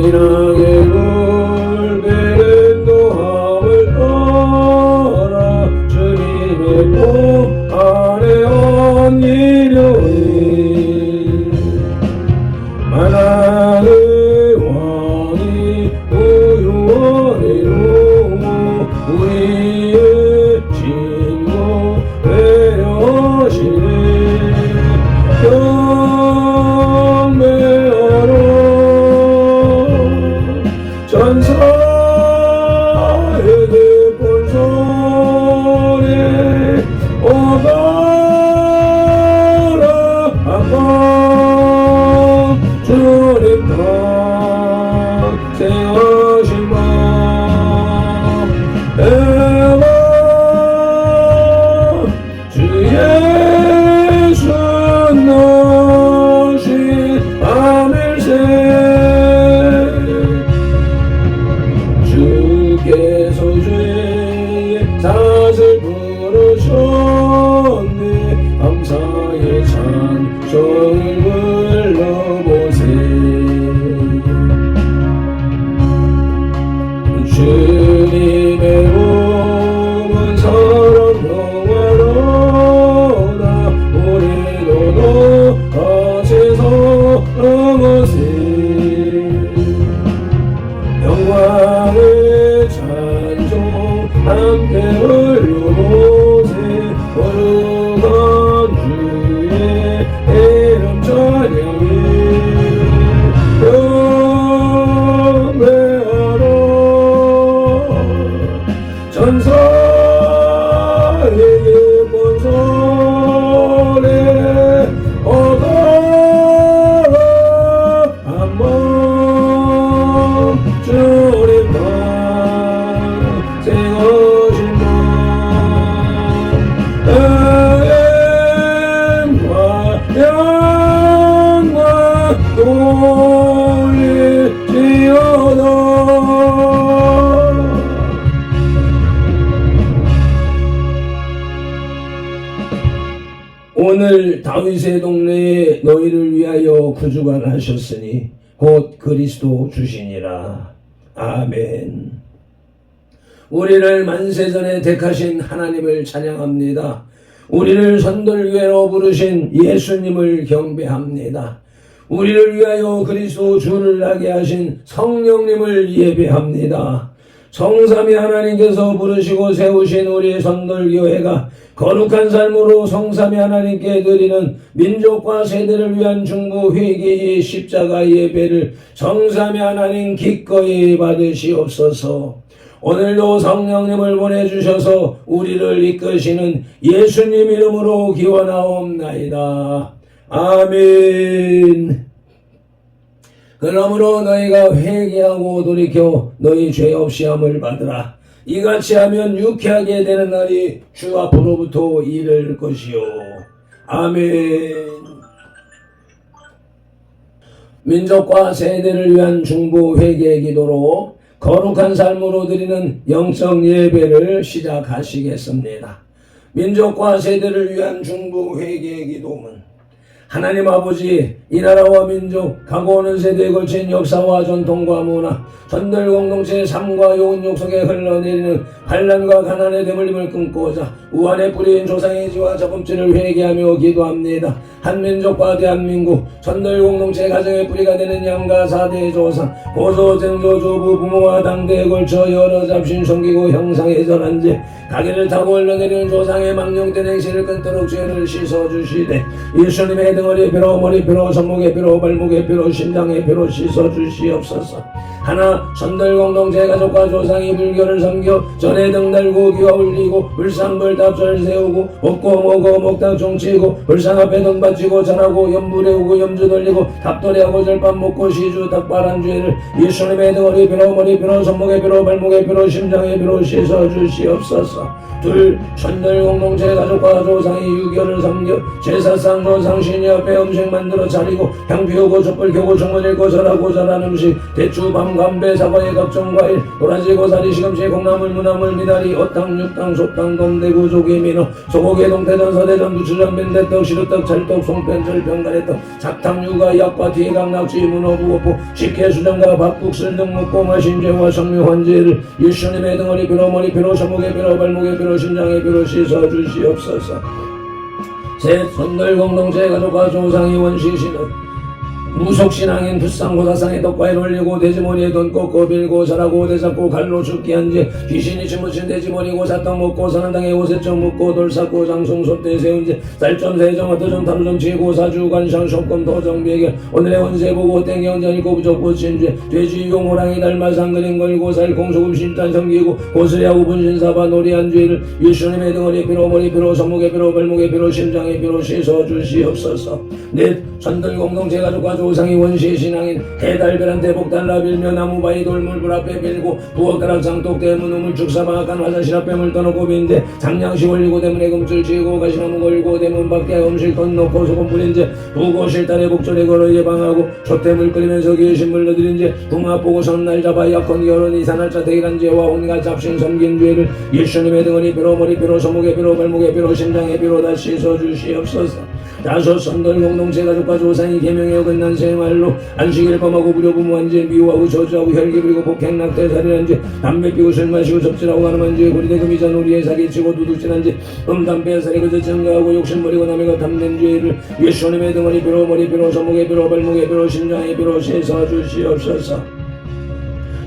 신앙의 물베른 노함을 떠나 주님의 품 안에 얹으려니 만왕의 왕이 우유원에 오고 우리의 친구 되려시네 경배하러 전사의 깊은 손에 오가라 아빠 주님 탄생하신 밤 에바 주 예수 나신 밤일세 주께서 죄의 탓을 부르셨네 감사의 찬송을 불러보세 주님의 몸은 사람 영화로다 우리도 높아져서 넘어세 영광의 찬송 함께 흘려보세 거룩한 주의 이름 찬양해 경배하러 전사의 깊은 손에 오가라 한번 주님 탄생하신 밤 의엠과 영광 돌릴지어다 오늘 다윗의 동네에 너희를 위하여 구주가 나셨으니 곧 그리스도 주시니라. 아멘. 우리를 만세전에 택하신 하나님을 찬양합니다. 우리를 선돌교회로 부르신 예수님을 경배합니다. 우리를 위하여 그리스도 주를 나게 하신 성령님을 예배합니다. 성삼위 하나님께서 부르시고 세우신 우리의 선돌교회가 거룩한 삶으로 성삼위 하나님께 드리는 민족과 세대를 위한 중보 회개의 십자가 예배를 성삼위 하나님 기꺼이 받으시옵소서. 오늘도 성령님을 보내주셔서 우리를 이끄시는 예수님 이름으로 기원하옵나이다. 아멘. 그러므로 너희가 회개하고 돌이켜 너희 죄 없이 함을 받으라. 이같이 하면 유쾌하게 되는 날이 주 앞으로부터 이를 것이요. 아멘. 민족과 세대를 위한 중보 회개 기도로 거룩한 삶으로 드리는 영적 예배를 시작하시겠습니다. 민족과 세대를 위한 중보 회개 기도문. 하나님 아버지, 이 나라와 민족, 가고 오는 세대에 걸친 역사와 전통과 문화, 전들 공동체의 삶과 용은욕 속에 흘러내리는 반란과 가난의 대물림을 끊고자 우한의 뿌리인 조상의 지와 자범죄를 회개하며 기도합니다. 한민족과 대한민국, 전들 공동체 가정의 뿌리가 되는 양가 4대의 조상, 고조, 쟁조, 조부, 부모와 당대에 걸쳐 여러 잡신 섬기고 형상의 전한 죄, 가게를 타고 흘러내리는 조상의 망령된 행실을 끊도록 죄를 씻어주시되 예수님의 등허리 피로, 머리 피로, 손목의 피로, 발목의 피로, 심장의 피로 씻어주시옵소서. 하나 선들 공동체 가족과 조상이 불교를 섬겨 전에 등 달고 기와 울리고 불상불답절 세우고 먹고 먹어 먹다 종치고 불상 앞에 돈 바치고 전하고 염불에 오고 염주 돌리고 답돌이하고 절밥 먹고 시주 닭발한 죄를 예수님의 등허리 피로, 머리 피로, 손목의 피로, 발목의 피로, 심장의 피로 씻어주시옵소서. 둘, 선들 공동체 가족과 조상이 유교를 섬겨 제사상 조상 신이 네 앞에 음식 만들어 차리고 향 피우고 촛불 켜고 주문일 고설하고 잘한 음식 대추 밤 감배 사과에 각종 과일 도라지 고사리 시금치 콩나물 무나물 미나리 어탕 육탕 소탕 돔대구 조기 민어 소고기 동태전 서대전 부추전 빈대떡 시루떡 찰떡 송편절 병가래떡 작탕 육아 약과 뒤각 낙지 문어 부어포 식혜 수정과 밥국술 등 먹고 마신 죄와 성묘 환제를 예수님의 등허리 피로 머리 피로 손목에 피로 발목에 피로 심장에 피로 씻어 주시옵소서. 새 손들 공동체 가족과 조상이 원시시는 무속신앙인 불상고사상에 떡과일 올리고 돼지머리에 돈 꽂고 빌고 절하고 대잡고 갈로 죽게 한지 귀신이 주무신 돼지머리 고사떡 먹고 선한당에 오세점 묻고 돌쌓고 장송 솥대 세운지 쌀점 세점 어떠점 타루점 치고 사주 관상 속금 도정 비결 오늘의 원세 보고 땡겨 원전이고 부족 부친죄 돼지 용 호랑이 달마상 그림 걸고 살콩 소금 신단 섬기고 고스리하고 분신사바 놀이한 죄를 예수님의 등허리 피로 머리 피로 손목에 피로 발목에 피로 심장에 피로 씻어 주시옵소서. 넷 선들 공동체 가족과 조상이 원시신앙인 해달별한 대복달라 빌며 나무바위 돌물 불 앞에 빌고 부엌가락 장독 대문 우물 축사마악한 화장실 앞에 물 떠놓고 빈대 장량식 올리고 대문에 금줄 지고 가시나무 걸고 대문 밖에 음식 돈 놓고 소금 뿌린제 부고 실달에 복절에 걸어 예방하고 솥대물 끓이면서 귀신 물러들인제 붕합 보고 선날 잡아 약혼 결혼 이산할자 대일한 죄와 온갖 잡신 섬긴 죄를 예수님의 등허리 피로 머리 피로 손목에 피로 발목에 피로 심장에 피로 다 씻어 주시옵소서. 다섯 선들 공동체 가족과 조상이 계명에 어긋난 생활로 안식일 범하고 부려부무한죄 미워하고 저주하고 혈기 부리고 폭행 낙태 살인한 죄 담배 피우고 술 마시고 접질하고 가늠한 죄 고리대 금이자 놀이에 사기치고 도둑질한 죄 담배 살이 그저 증가하고 욕심부리고 남의 것 탐낸 죄를 예수님의 등허리 피로 머리 피로 손목에 피로 발목에 피로 심장에 피로 씻어 주시옵소서.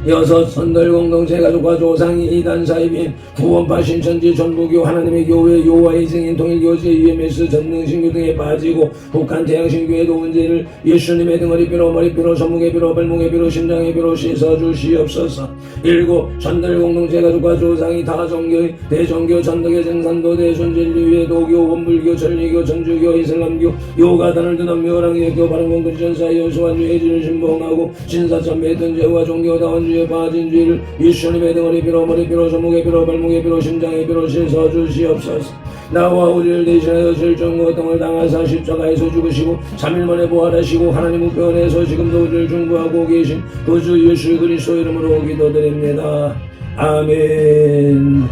여섯 선들 공동체 가족과 조상이 이단 사입인 구원파 신천지 전부교 하나님의 교회 요하의 증인 통일교제 EMS 전능신교 등에 빠지고 북한 태양신교의 도문제를 예수님의 등허리 피로 머리 피로 손목에 피로 발목에 피로 심장에 피로 씻어 주시옵소서. 일곱 선들 공동체 가족과 조상이 다종교의 대종교 전덕의 정산도 대순진리회 도교 원불교 천리교 천주교 이슬람교 요가단을 드는 묘랑예교 바른공 근전사 여수완주 해지를 신봉하고 신사참배 던제와 종교다원 주에 빠진 죄를 예수님의 등허리 피로 머리 피로 손목에 피로 발목에 피로 심장에 피로 씻어 주시옵소서. 나와 우리를 대신하여 질정과 등을 당하사 십자가에서 죽으시고 3일 만에 부활하시고 하나님 우편에서 지금도 우리를 중보하고 계신 그 주 예수 그리스도 이름으로 기도드립니다. 아멘.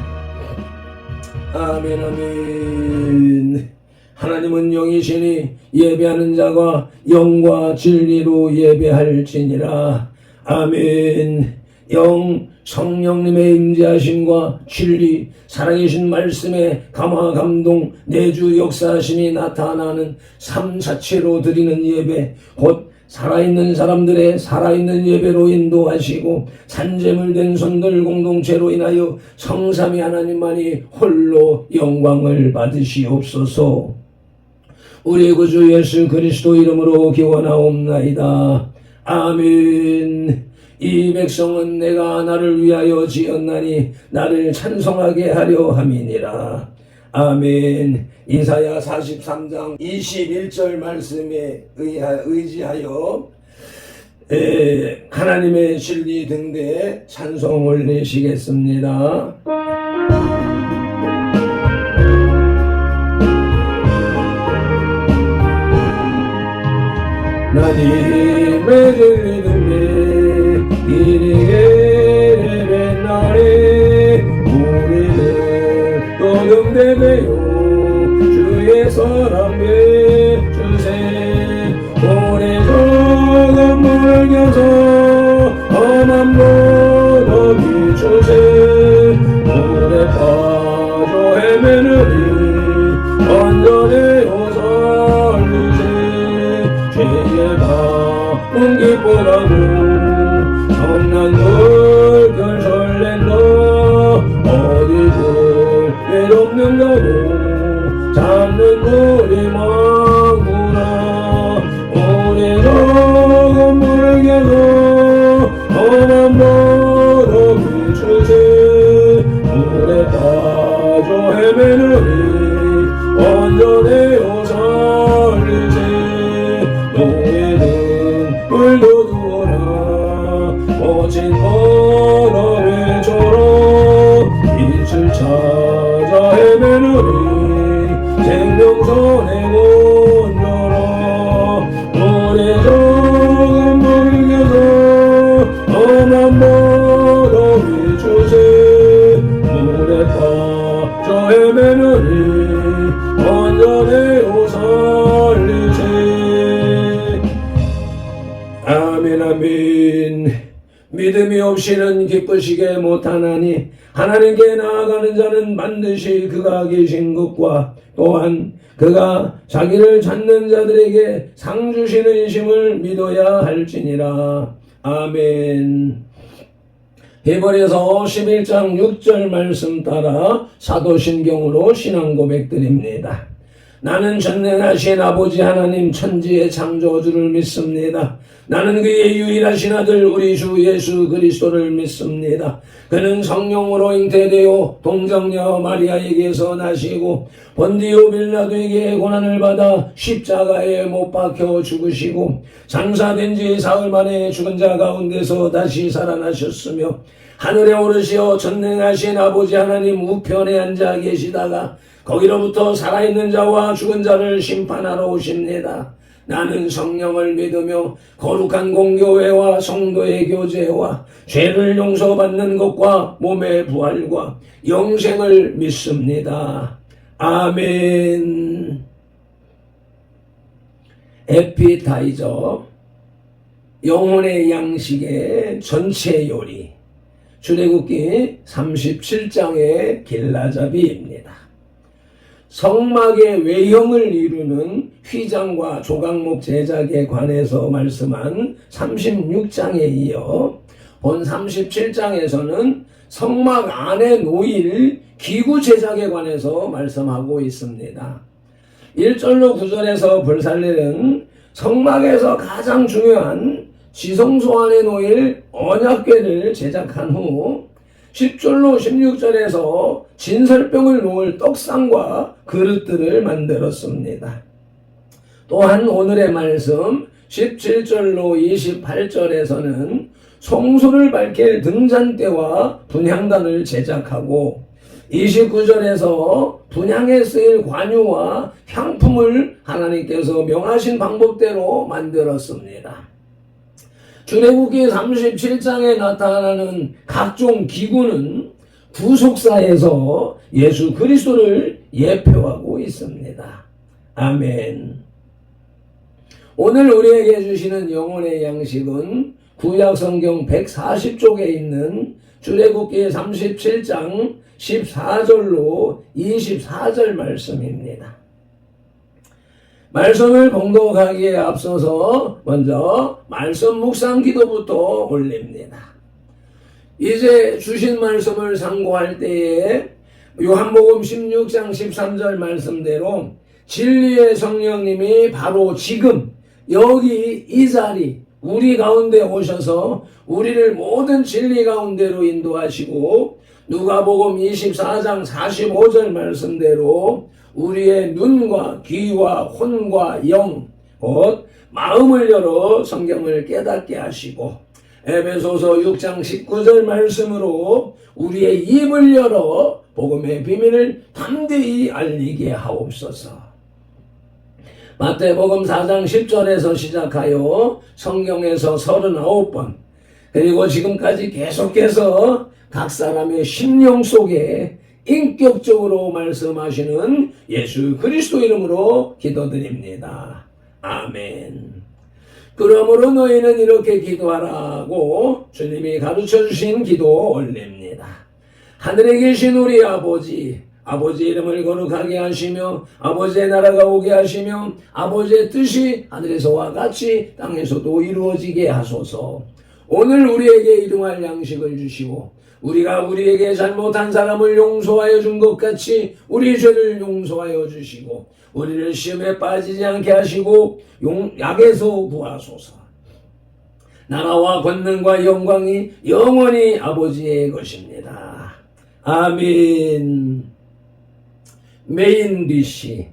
아멘 아멘. 하나님은 영이시니 예배하는 자가 영과 진리로 예배할지니라. 아멘. 영 성령님의 임재하심과 진리 살아계신 말씀의 감화 감동 내주 역사하심이 나타나는 삶 자체로 드리는 예배 곧 살아있는 사람들의 살아있는 예배로 인도하시고 산재물 된 손들 공동체로 인하여 성삼위 하나님만이 홀로 영광을 받으시옵소서. 우리 구주 예수 그리스도 이름으로 기원하옵나이다. 아멘. 이 백성은 내가 나를 위하여 지었나니 나를 찬송하게 하려 함이니라. 아멘. 이사야 43장 21절 말씀에 의지하여 하나님의 진리 등대에 찬송 올리시겠습니다. 하나님의 진리 등대 이리게 옛날에 우리는 거듭되며 주의 사랑에 주세 오래 적은 물을 겨서 험한 무덤 비추세 물에 빠져 헤매느니 건져내어 살리세 죄의 밤은 기뻐가고 성난 물결 설렌다 어디들 외롭는다고 잡는 물이 많구나 오래 적은 물을 겨서 험한 무덤 비추세 물에 빠져 헤매느니 건져내어 살리세 노예는 물도 두어라 거친 바람에 절어 빛을 찾아 헤매느니 생명선의 문 열어 아멘 아멘. 믿음이 없이는 기쁘시게 못하나니 하나님께 나아가는 자는 반드시 그가 계신 것과 또한 그가 자기를 찾는 자들에게 상 주시는 이심을 믿어야 할지니라. 아멘. 히브리서 11장 6절 말씀 따라 사도신경으로 신앙 고백드립니다. 나는 전능하신 아버지 하나님 천지의 창조주를 믿습니다. 나는 그의 유일하신 아들 우리 주 예수 그리스도를 믿습니다. 그는 성령으로 잉태되어 동정녀 마리아에게서 나시고 본디오 빌라도에게 고난을 받아 십자가에 못 박혀 죽으시고 장사된 지 사흘 만에 죽은 자 가운데서 다시 살아나셨으며 하늘에 오르시어 전능하신 아버지 하나님 우편에 앉아 계시다가 거기로부터 살아있는 자와 죽은 자를 심판하러 오십니다. 나는 성령을 믿으며 거룩한 공교회와 성도의 교제와 죄를 용서받는 것과 몸의 부활과 영생을 믿습니다. 아멘. 에피타이저, 영혼의 양식의 전체 요리, 출애굽기 37장의 길라잡이입니다. 성막의 외형을 이루는 휘장과 조각목 제작에 관해서 말씀한 36장에 이어 본 37장에서는 성막 안에 놓일 기구 제작에 관해서 말씀하고 있습니다. 1절로 9절에서 불살렐은 성막에서 가장 중요한 지성소 안에 놓일 언약궤를 제작한 후 10절로 16절에서 진설병을 놓을 떡상과 그릇들을 만들었습니다. 또한 오늘의 말씀 17절로 28절에서는 송수를 밝힐 등잔대와 분향단을 제작하고 29절에서 분향에 쓰일 관유와 향품을 하나님께서 명하신 방법대로 만들었습니다. 출애굽기 37장에 나타나는 각종 기구는 구속사에서 예수 그리스도를 예표하고 있습니다. 아멘. 오늘 우리에게 주시는 영혼의 양식은 구약성경 140쪽에 있는 출애굽기 37장 14절로 24절 말씀입니다. 말씀을 봉독하기에 앞서서 먼저 말씀 묵상 기도부터 올립니다. 이제 주신 말씀을 상고할 때에 요한복음 16장 13절 말씀대로 진리의 성령님이 바로 지금 여기 이 자리 우리 가운데 오셔서 우리를 모든 진리 가운데로 인도하시고 누가복음 24장 45절 말씀대로 우리의 눈과 귀와 혼과 영, 곧 마음을 열어 성경을 깨닫게 하시고 에베소서 6장 19절 말씀으로 우리의 입을 열어 복음의 비밀을 담대히 알리게 하옵소서. 마태복음 4장 10절에서 시작하여 성경에서 39번 그리고 지금까지 계속해서 각 사람의 심령 속에 인격적으로 말씀하시는 예수 그리스도 이름으로 기도드립니다. 아멘. 그러므로 너희는 이렇게 기도하라고 주님이 가르쳐주신 기도 올립니다. 하늘에 계신 우리 아버지, 아버지 이름을 거룩하게 하시며 아버지의 나라가 오게 하시며 아버지의 뜻이 하늘에서와 같이 땅에서도 이루어지게 하소서. 오늘 우리에게 일용할 양식을 주시고 우리가 우리에게 잘못한 사람을 용서하여 준 것 같이 우리 죄를 용서하여 주시고 우리를 시험에 빠지지 않게 하시고 약에서 구하소서. 나라와 권능과 영광이 영원히 아버지의 것입니다. 아멘. 메인 디시,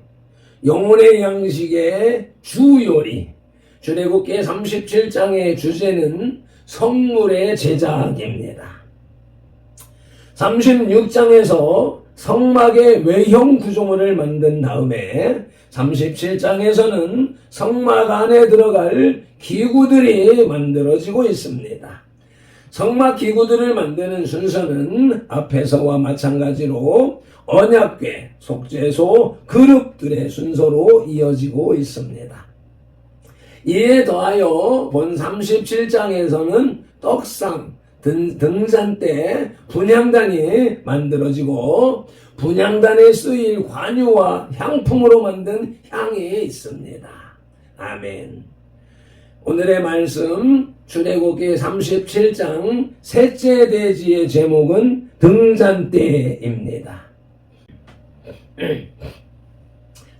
영혼의 양식의 주요리. 출애굽기 37장의 주제는 성물의 제작입니다. 36장에서 성막의 외형 구조물을 만든 다음에 37장에서는 성막 안에 들어갈 기구들이 만들어지고 있습니다. 성막 기구들을 만드는 순서는 앞에서와 마찬가지로 언약궤, 속죄소, 그룹들의 순서로 이어지고 있습니다. 이에 더하여 본 37장에서는 떡상, 등잔 때 분향단이 만들어지고 분향단에 쓰일 관유와 향품으로 만든 향이 있습니다. 아멘. 오늘의 말씀 출애굽기 37장 셋째 대지의 제목은 등잔대입니다.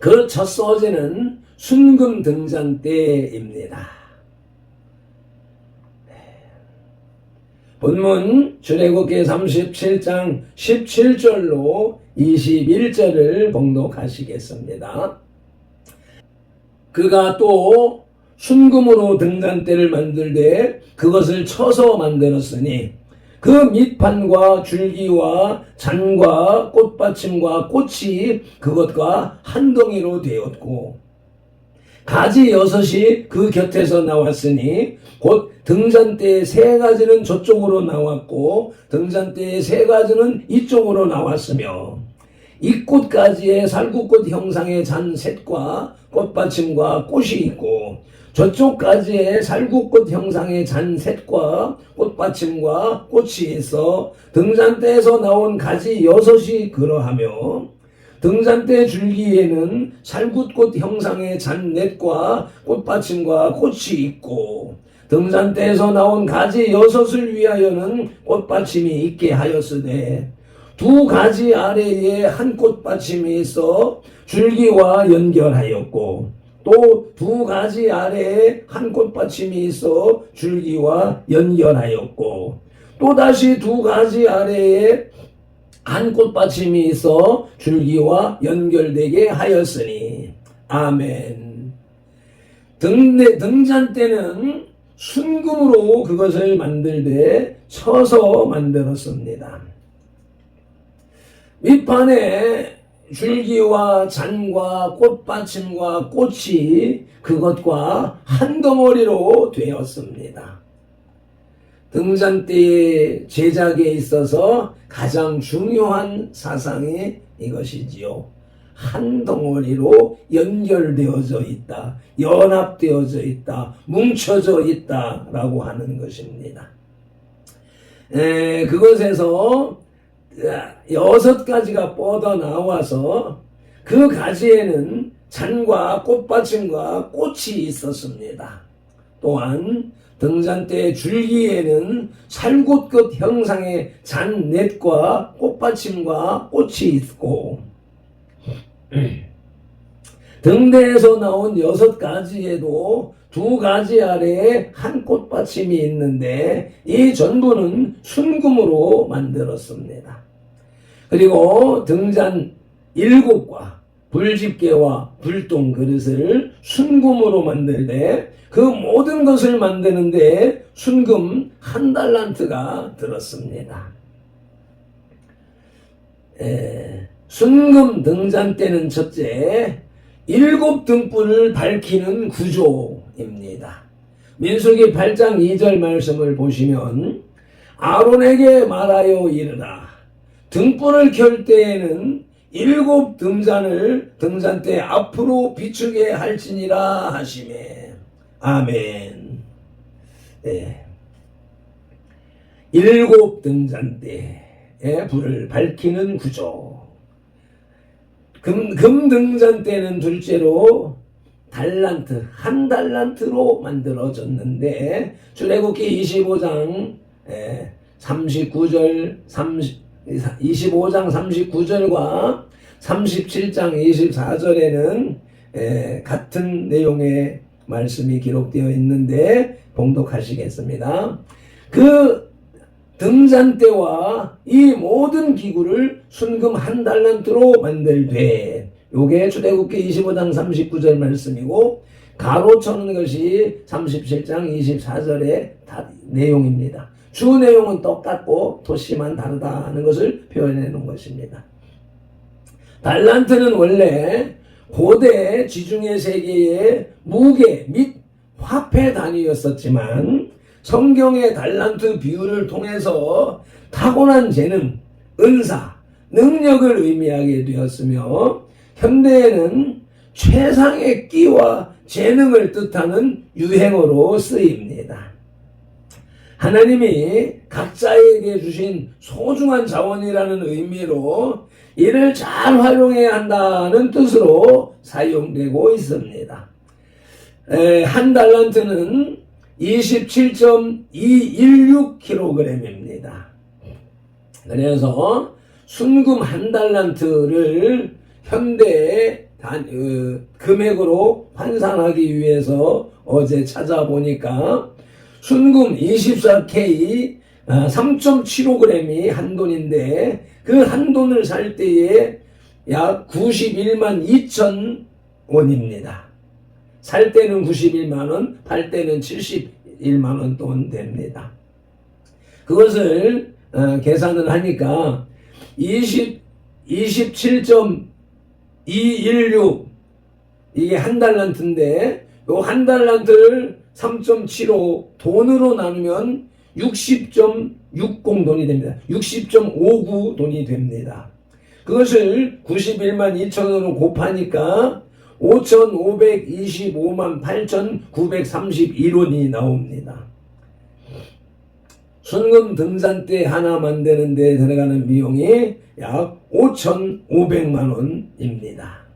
그 첫 소재는 순금 등잔대입니다. 본문 출애굽기 37장 17절로 21절을 봉독하시겠습니다. 그가 또 순금으로 등잔대를 만들되 그것을 쳐서 만들었으니 그 밑판과 줄기와 잔과 꽃받침과 꽃이 그것과 한 덩이로 되었고 가지 6이 그 곁에서 나왔으니 곧 등잔대의 3가지는 저쪽으로 나왔고 등잔대의 3가지는 이쪽으로 나왔으며 이 꽃가지에 살구꽃 형상의 잔 셋과 꽃받침과 꽃이 있고 저쪽 가지에 살구꽃 형상의 잔 셋과 꽃받침과 꽃이 있어 등잔대에서 나온 가지 6이 그러하며 등잔대 줄기에는 살구꽃 형상의 잔 넷과 꽃받침과 꽃이 있고 등잔대에서 나온 가지 6을 위하여는 꽃받침이 있게 하였으되 2가지 아래에 한 꽃받침이 있어 줄기와 연결하였고 또 2가지 아래에 한 꽃받침이 있어 줄기와 연결하였고 또다시 2가지 아래에 한 꽃받침이 있어 줄기와 연결되게 하였으니 아멘. 등잔대는 순금으로 그것을 만들되 쳐서 만들었습니다. 밑판에 줄기와 잔과 꽃받침과 꽃이 그것과 한 덩어리로 되었습니다. 등잔대의 제작에 있어서 가장 중요한 사상이 이것이지요. 한 덩어리로 연결되어져 있다, 연합되어져 있다, 뭉쳐져 있다라고 하는 것입니다. 그것에서 6가지가 뻗어나와서 그 가지에는 잔과 꽃받침과 꽃이 있었습니다. 또한 등잔대 줄기에는 살구꽃 형상의 잔넷과 꽃받침과 꽃이 있고 등대에서 나온 6가지에도 2가지 아래에 한 꽃받침이 있는데 이 전부는 순금으로 만들었습니다. 그리고 등잔 7과 불집게와 불똥 그릇을 순금으로 만들되 그 모든 것을 만드는데 순금 1달란트가 들었습니다. 순금 등잔대는 첫째 7등불을 밝히는 구조입니다. 민수기 8장 2절 말씀을 보시면 아론에게 말하여 이르라 등불을 켤 때에는 7 등잔을 등잔대 앞으로 비추게 할지니라 하시매. 아멘. 네. 7 등잔대에 불을 밝히는 구조. 금 등잔대는 둘째로 달란트, 1달란트로 만들어졌는데 출애굽기 25장 39절 25장 39절과 37장 24절에는 같은 내용의 말씀이 기록되어 있는데 봉독하시겠습니다. 그 등잔대와 이 모든 기구를 순금 1달란트로 만들되 요게 출애굽기 25장 39절 말씀이고 가로 쳐는 것이 37장 24절의 내용입니다. 주 내용은 똑같고 토시만 다르다는 것을 표현해 놓은 것입니다. 달란트는 원래 고대 지중해 세계의 무게 및 화폐 단위였었지만 성경의 달란트 비유를 통해서 타고난 재능, 은사, 능력을 의미하게 되었으며 현대에는 최상의 끼와 재능을 뜻하는 유행어로 쓰입니다. 하나님이 각자에게 주신 소중한 자원이라는 의미로 이를 잘 활용해야 한다는 뜻으로 사용되고 있습니다. 한 달란트는 27.216kg입니다. 그래서 순금 한 달란트를 현대 금액으로 환산하기 위해서 어제 찾아보니까 순금 24K 3.75g이 한 돈인데 그 한 돈을 살 때에 약 91만 2천 원입니다. 살 때는 91만 원, 팔 때는 71만 원 돈 됩니다. 그것을 계산을 하니까 27.216 이게 한 달란트인데 요 한 달란트를 3.75 돈으로 나누면 60.60 돈이 됩니다. 60.59 돈이 됩니다. 그것을 91만 2천원으로 곱하니까 5,525만 8,931원이 나옵니다. 순금 등잔대 하나 만드는 데 들어가는 비용이 약 5,500만 원입니다.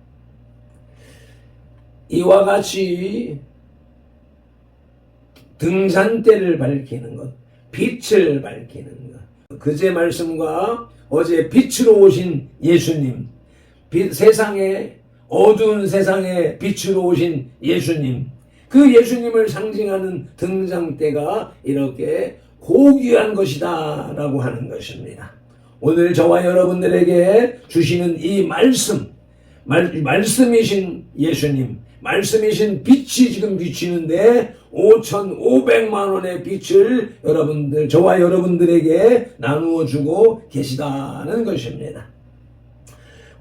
이와 같이 등잔대를 밝히는 것, 빛을 밝히는 것, 그제 말씀과 어제 빛으로 오신 예수님, 어두운 세상에 빛으로 오신 예수님, 그 예수님을 상징하는 등잔대가 이렇게 고귀한 것이다 라고 하는 것입니다. 오늘 저와 여러분들에게 주시는 이 말씀이신 예수님, 말씀이신 빛이 지금 비치는데 5,500만 원의 빛을 저와 여러분들에게 나누어 주고 계시다는 것입니다.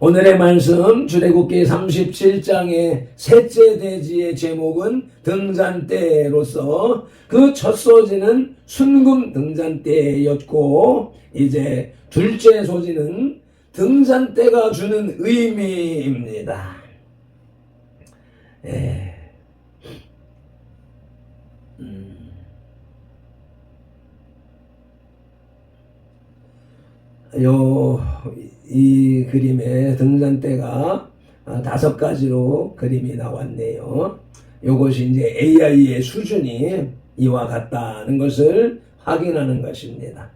오늘의 말씀 출애굽기 37장의 셋째 대지의 제목은 등잔대로서 그 첫 소지는 순금 등잔대였고 이제 둘째 소지는 등잔대가 주는 의미입니다. 이 그림의 등잔대가 5가지로 그림이 나왔네요. 이것이 이제 AI의 수준이 이와 같다는 것을 확인하는 것입니다.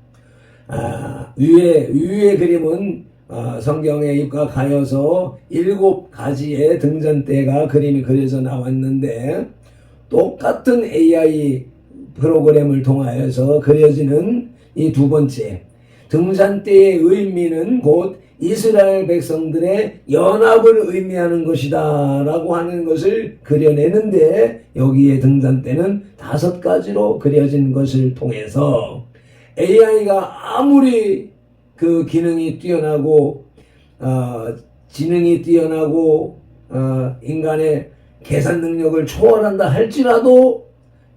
위의 그림은 성경에 입각하여서 7가지의 등잔대가 그림이 그려져 나왔는데 똑같은 AI 프로그램을 통하여서 그려지는 이 두 번째 등잔대의 의미는 곧 이스라엘 백성들의 연합을 의미하는 것이다 라고 하는 것을 그려내는데 여기에 등잔대는 5가지로 그려진 것을 통해서 AI가 아무리 그 기능이 뛰어나고 지능이 뛰어나고 인간의 계산 능력을 초월한다 할지라도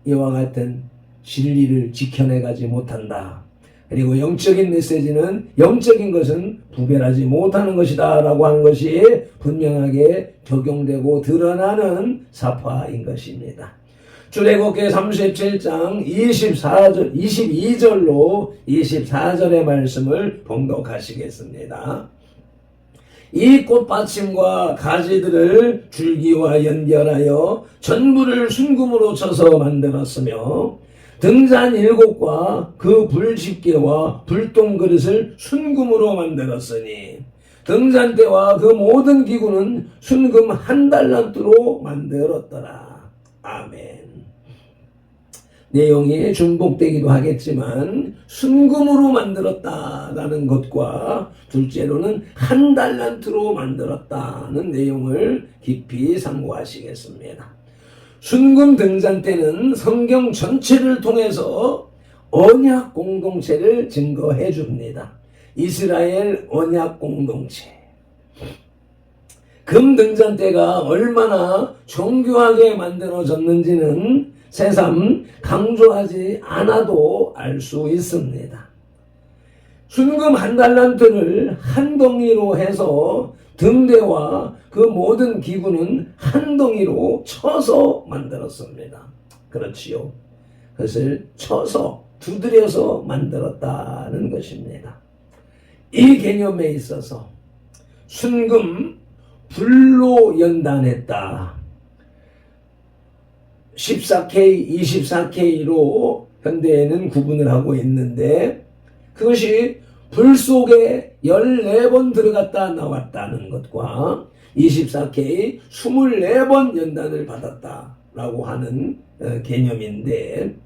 이와 같은 진리를 지켜내가지 못한다. 그리고 영적인 메시지는 영적인 것은 구별하지 못하는 것이다 라고 하는 것이 분명하게 적용되고 드러나는 사파인 것입니다. 출애굽기 37장 22절로 24절의 말씀을 봉독하시겠습니다. 이 꽃받침과 가지들을 줄기와 연결하여 전부를 순금으로 쳐서 만들었으며 등잔 7곳과 그 불집게와 불똥그릇을 순금으로 만들었으니 등잔대와 그 모든 기구는 순금 한 달란트로 만들었더라. 아멘. 내용이 중복되기도 하겠지만 순금으로 만들었다라는 것과 둘째로는 한 달란트로 만들었다는 내용을 깊이 상고하시겠습니다. 순금 등잔대는 성경 전체를 통해서 언약 공동체를 증거해 줍니다. 이스라엘 언약 공동체. 금 등잔대가 얼마나 정교하게 만들어졌는지는 새삼 강조하지 않아도 알 수 있습니다. 순금 한 달란트를 한 덩이로 해서 등대와 그 모든 기구는 한 덩이로 쳐서 만들었습니다. 그렇지요. 그것을 쳐서 두드려서 만들었다는 것입니다. 이 개념에 있어서 순금 불로 연단했다. 14K, 24K로 현대에는 구분을 하고 있는데 그것이 불 속에 14번 들어갔다 나왔다는 것과 24K 24번 연단을 받았다라고 하는 개념인데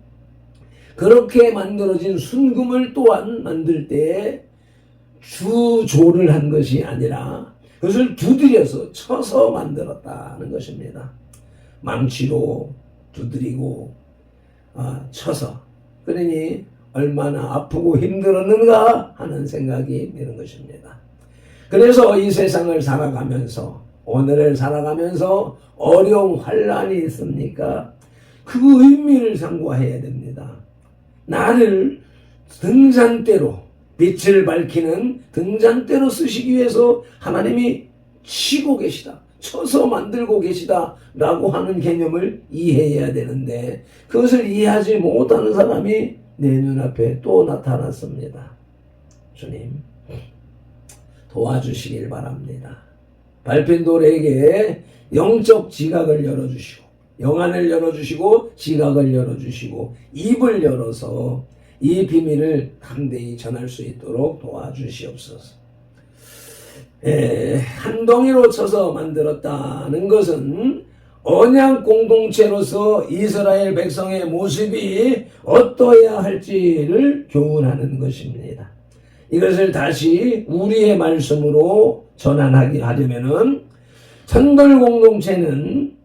그렇게 만들어진 순금을 또한 만들 때 주조를 한 것이 아니라 그것을 두드려서 쳐서 만들었다는 것입니다. 망치로 두드리고 쳐서 그러니 얼마나 아프고 힘들었는가 하는 생각이 드는 것입니다. 그래서 이 세상을 살아가면서 오늘을 살아가면서 어려운 환란이 있습니까? 그 의미를 상고해야 됩니다. 나를 등잔대로 빛을 밝히는 등잔대로 쓰시기 위해서 하나님이 치고 계시다. 쳐서 만들고 계시다 라고 하는 개념을 이해해야 되는데 그것을 이해하지 못하는 사람이 내 눈앞에 또 나타났습니다. 주님 도와주시길 바랍니다. 발핀돌에게 영적 지각을 열어주시고 영안을 열어주시고 지각을 열어주시고 입을 열어서 이 비밀을 담대히 전할 수 있도록 도와주시옵소서. 한 덩이로 쳐서 만들었다는 것은 언약 공동체로서 이스라엘 백성의 모습이 어떠해야 할지를 교훈하는 것입니다. 이것을 다시 우리의 말씀으로 전환하려면은 선돌 공동체는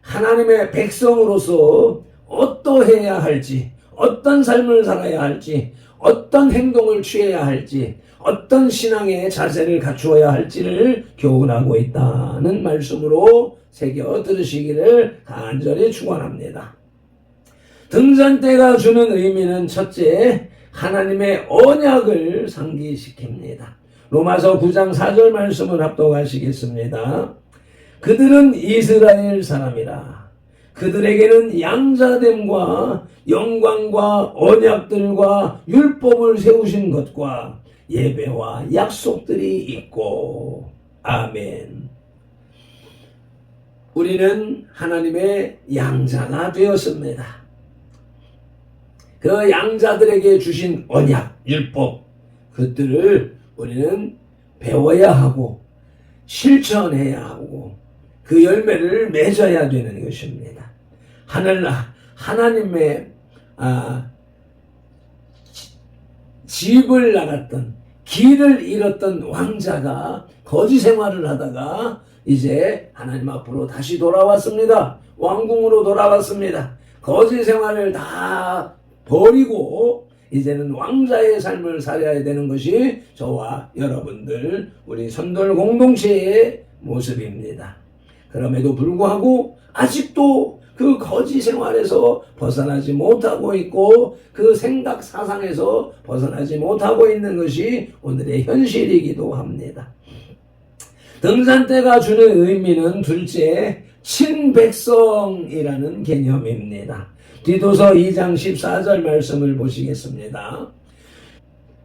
하나님의 백성으로서 어떠해야 할지, 어떤 삶을 살아야 할지, 어떤 행동을 취해야 할지, 어떤 신앙의 자세를 갖추어야 할지를 교훈하고 있다는 말씀으로 새겨 들으시기를 간절히 축원합니다. 등잔대가 주는 의미는 첫째, 하나님의 언약을 상기시킵니다. 로마서 9장 4절 말씀을 합독하시겠습니다. 그들은 이스라엘 사람이라. 그들에게는 양자됨과 영광과 언약들과 율법을 세우신 것과 예배와 약속들이 있고. 아멘. 우리는 하나님의 양자가 되었습니다. 그 양자들에게 주신 언약, 율법, 그것들을 우리는 배워야 하고 실천해야 하고 그 열매를 맺어야 되는 것입니다. 하나님의 집을 나갔던 길을 잃었던 왕자가 거지 생활을 하다가 이제 하나님 앞으로 다시 돌아왔습니다. 왕궁으로 돌아왔습니다. 거지 생활을 다 버리고 이제는 왕자의 삶을 살아야 되는 것이 저와 여러분들 우리 선돌 공동체의 모습입니다. 그럼에도 불구하고 아직도 그 거지 생활에서 벗어나지 못하고 있고 그 생각 사상에서 벗어나지 못하고 있는 것이 오늘의 현실이기도 합니다. 등잔대가 주는 의미는 둘째, 친백성이라는 개념입니다. 디도서 2장 14절 말씀을 보시겠습니다.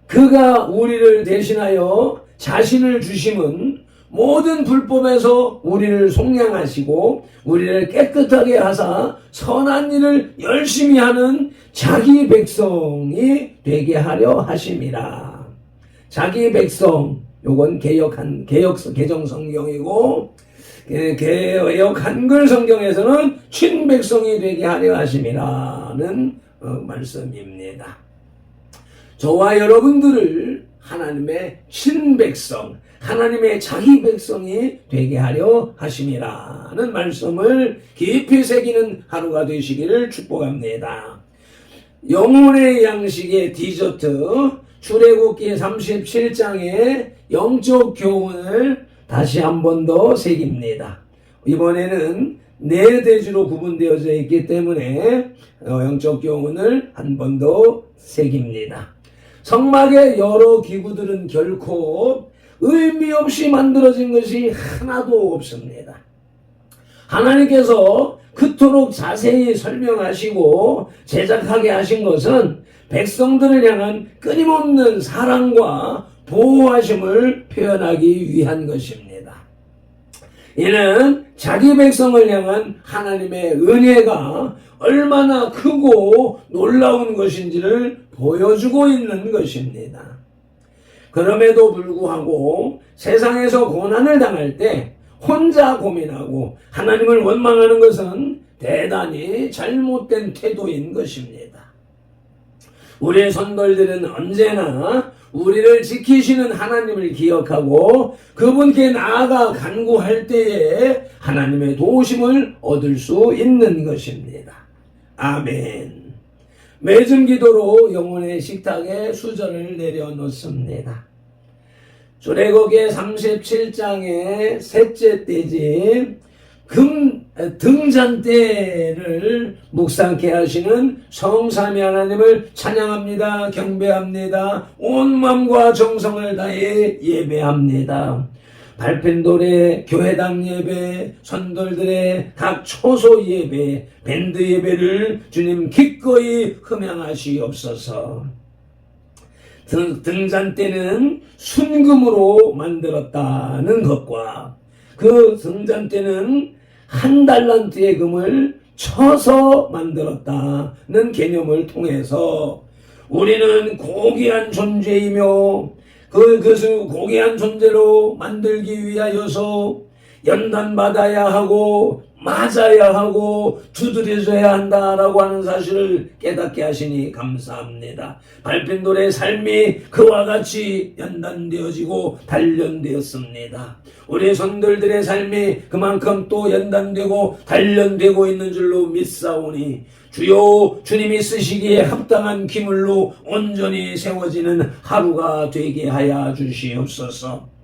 그가 우리를 대신하여 자신을 주심은 모든 불법에서 우리를 속량하시고 우리를 깨끗하게 하사 선한 일을 열심히 하는 자기 백성이 되게 하려 하심이라. 자기 백성, 요건 개정 성경이고 개역 한글 성경에서는 친백성이 되게 하려 하심이라는 말씀입니다. 저와 여러분들을 하나님의 친백성, 하나님의 자기 백성이 되게 하려 하심이라는 말씀을 깊이 새기는 하루가 되시기를 축복합니다. 영혼의 양식의 디저트 출애굽기 37장의 영적 교훈을 다시 한 번 더 새깁니다. 이번에는 네 대주로 구분되어져 있기 때문에 영적 교훈을 한 번 더 새깁니다. 성막의 여러 기구들은 결코 의미 없이 만들어진 것이 하나도 없습니다. 하나님께서 그토록 자세히 설명하시고 제작하게 하신 것은 백성들을 향한 끊임없는 사랑과 보호하심을 표현하기 위한 것입니다. 이는 자기 백성을 향한 하나님의 은혜가 얼마나 크고 놀라운 것인지를 보여주고 있는 것입니다. 그럼에도 불구하고 세상에서 고난을 당할 때 혼자 고민하고 하나님을 원망하는 것은 대단히 잘못된 태도인 것입니다. 우리의 선돌들은 언제나 우리를 지키시는 하나님을 기억하고 그분께 나아가 간구할 때에 하나님의 도우심을 얻을 수 있는 것입니다. 아멘. 맺음 기도로 영혼의 식탁에 수저를 내려놓습니다. 출애굽기 37장의 셋째 때지 등잔대를 묵상케 하시는 성삼위 하나님을 찬양합니다. 경배합니다. 온 마음과 정성을 다해 예배합니다. 밟힌 돌의 교회당 예배, 선돌들의 각 초소 예배, 밴드 예배를 주님 기꺼이 흠양하시옵소서. 등잔대는 순금으로 만들었다는 것과 그 등잔대는 한 달란트의 금을 쳐서 만들었다는 개념을 통해서 우리는 고귀한 존재이며 그 고귀한 존재로 만들기 위하여서 연단받아야 하고 맞아야 하고 두드려져야 한다라고 하는 사실을 깨닫게 하시니 감사합니다. 밟힌 돌의 삶이 그와 같이 연단되어지고 단련되었습니다. 우리 선들들의 삶이 그만큼 또 연단되고 단련되고 있는 줄로 믿사오니 주여 주님이 쓰시기에 합당한 기물로 온전히 세워지는 하루가 되게 하여 주시옵소서.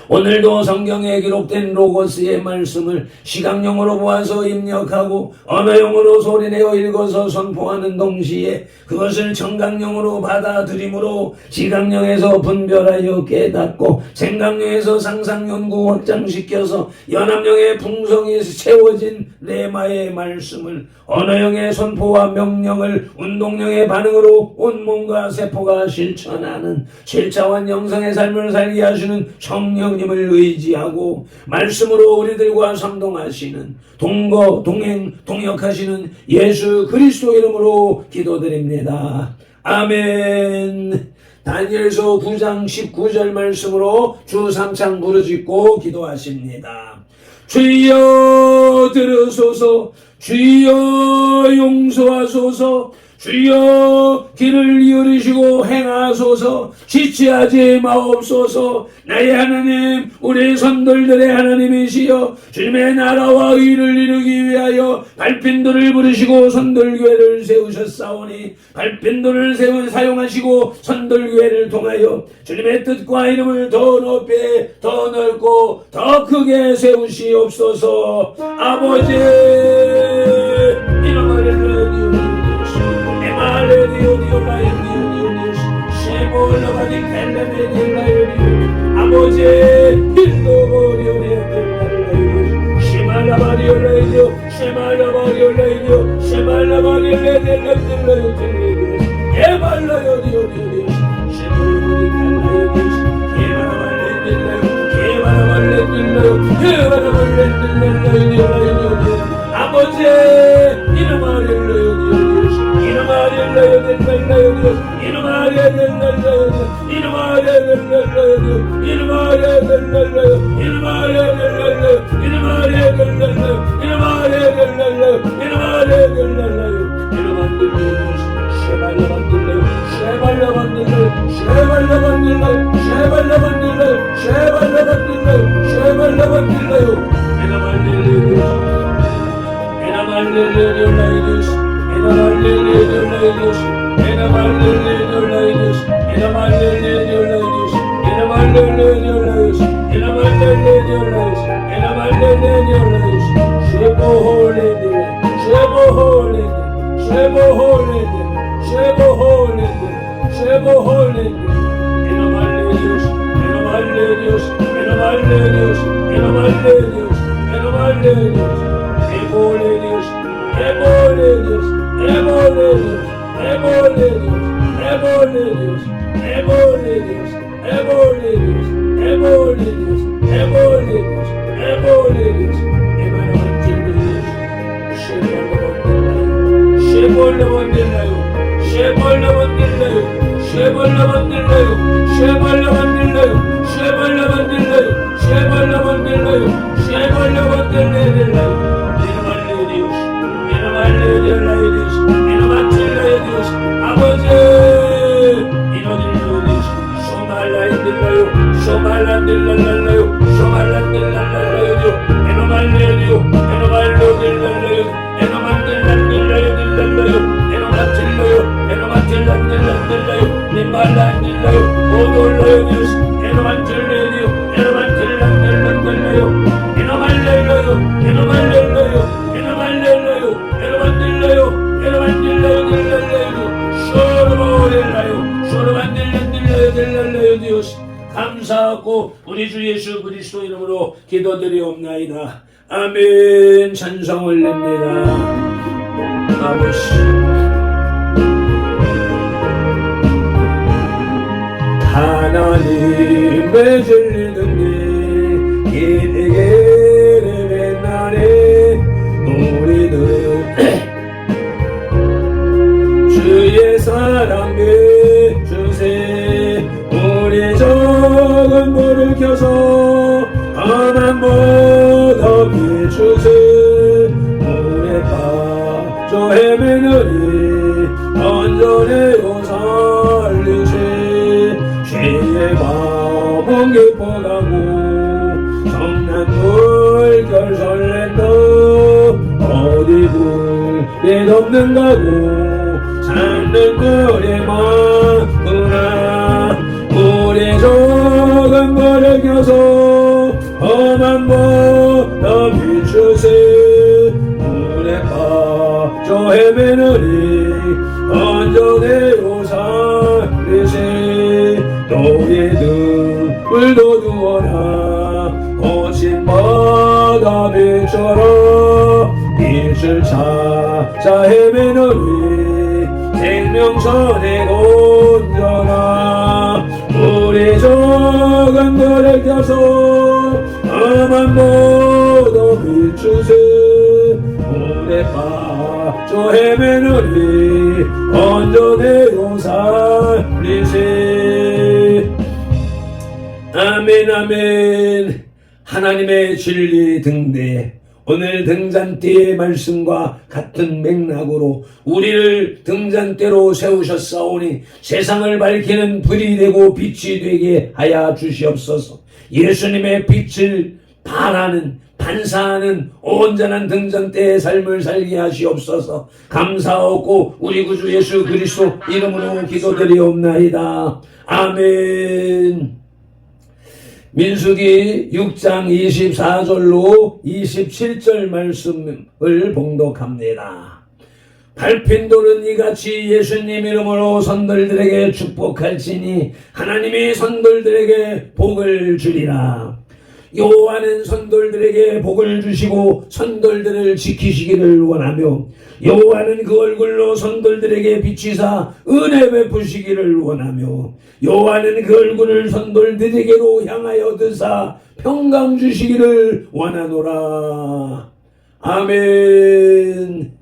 오늘도 성경에 기록된 로고스의 말씀을 시각용어로 보아서 입력하고 언어용어로 소리내어 읽어서 선포하는 동시에 그것을 청각용어로 받아들이므로 시각용에서 분별하여 깨닫고 생각용에서 상상연구 확장시켜서 연합용의 풍성이 채워진 레마의 말씀을 언어용의 선포와 명령을 운동용의 반응으로 온몸과 세포가 실천하는 7차원 영성의 삶을 살게 하시는 성령님을 의지하고 말씀으로 우리들과 상동하시는 동거, 동행, 동역하시는 예수 그리스도 이름으로 기도드립니다. 아멘. 다니엘서 9장 19절 말씀으로 주 3창 부르짖고 기도하십니다. 주여 들으소서, 주여 용서하소서, 주여 길을 이으시고 행하소서, 지체하지 마옵소서. 나의 하나님, 우리 선돌들의 하나님이시여 주님의 나라와 의를 이루기 위하여 밟힌 돌을 부르시고 선돌교회를 세우셨사오니 밟힌 돌을 사용하시고 선돌교회를 통하여 주님의 뜻과 이름을 더 높이 더 넓고 더 크게 세우시옵소서. 아버지 이름을 아버지 Hallelujah. Dios, enomarle Dios, enomarle Dios, enomarle Dios, emole Dios, emole Dios, emole Dios, emole Dios, emole Dios, emole Dios, emole Dios, emole Dios, emole Dios, emole Dios, emanamente Dios, shebollo mandirlayo, shebollo mandirlayo, shebollo mandirlayo, shebollo mandirlayo, shebollo mandirlayo, shebollo mandirlayo, shebollo mandirlayo, enomarle Dios, enomarle Dios, enomarle Dios, 아버지, 이노딜로 Dios, 소말라 인딜라요, 소말라 인딜라요, 소말라 인딜라요, enomarle Dios, enomarlo dil라요, enomar딜라요, enomar딜라요, enomar딜라요, 님말라 인딜라요, 오돌라요 Dios, enomar딜라요, enomar딜라요, enomar래요, enomar래요, enomar래요, enomar딜라요, enomar딜라요, 쇼로딜라요, 쇼로만딜라요, Dios. 감사하고 우리 주 예수 그리스도 이름으로 기도드리옵나이다. 아멘. 찬송 올립니다. 아버지, 하나님의 진리 듣니 기대기를 맨날에 우리는 주의 사랑 비추세. 우리 적은 불을 켜서 하나님보다 비추세. 물에 빠져 헤매느니 온전히로 살리세. 죄의 마음은 기뻐가고 성난 물결 설렌다. 어디 불이 덮는가고 찾는 꿀이 많구나. 우리 적은 불을 켜서 험한보다 비추세. 물에 빠져 헤매느니 온전히로 살리세. 너의 등불도 두어라. 거친 바다 빛처럼 빛을 찾아 헤매느니 생명선에 온전하. 우리 적은 불을 켜서 하나님보다 비추세. 물에 빠져 헤매느니 온전히로 살리세. 아멘 아멘. 하나님의 진리 등대, 오늘 등잔대의 말씀과 같은 맥락으로 우리를 등잔대로 세우셨사오니 세상을 밝히는 불이 되고 빛이 되게 하여 주시옵소서. 예수님의 빛을 발하는 반사하는 온전한 등잔대의 삶을 살게 하시옵소서. 감사하고 우리 구주 예수 그리스도 이름으로 기도드리옵나이다. 아멘. 민수기 6장 24절로 27절 말씀을 봉독합니다. 밟힌 돌은 이같이 예수님 이름으로 선돌들에게 축복할지니 하나님이 선돌들에게 복을 주리라. 여호와는 선돌들에게 복을 주시고 선돌들을 지키시기를 원하며 여호와는 그 얼굴로 선돌들에게 비치사 은혜 베푸시기를 원하며 여호와는 그 얼굴을 선돌들에게로 향하여 드사 평강 주시기를 원하노라. 아멘.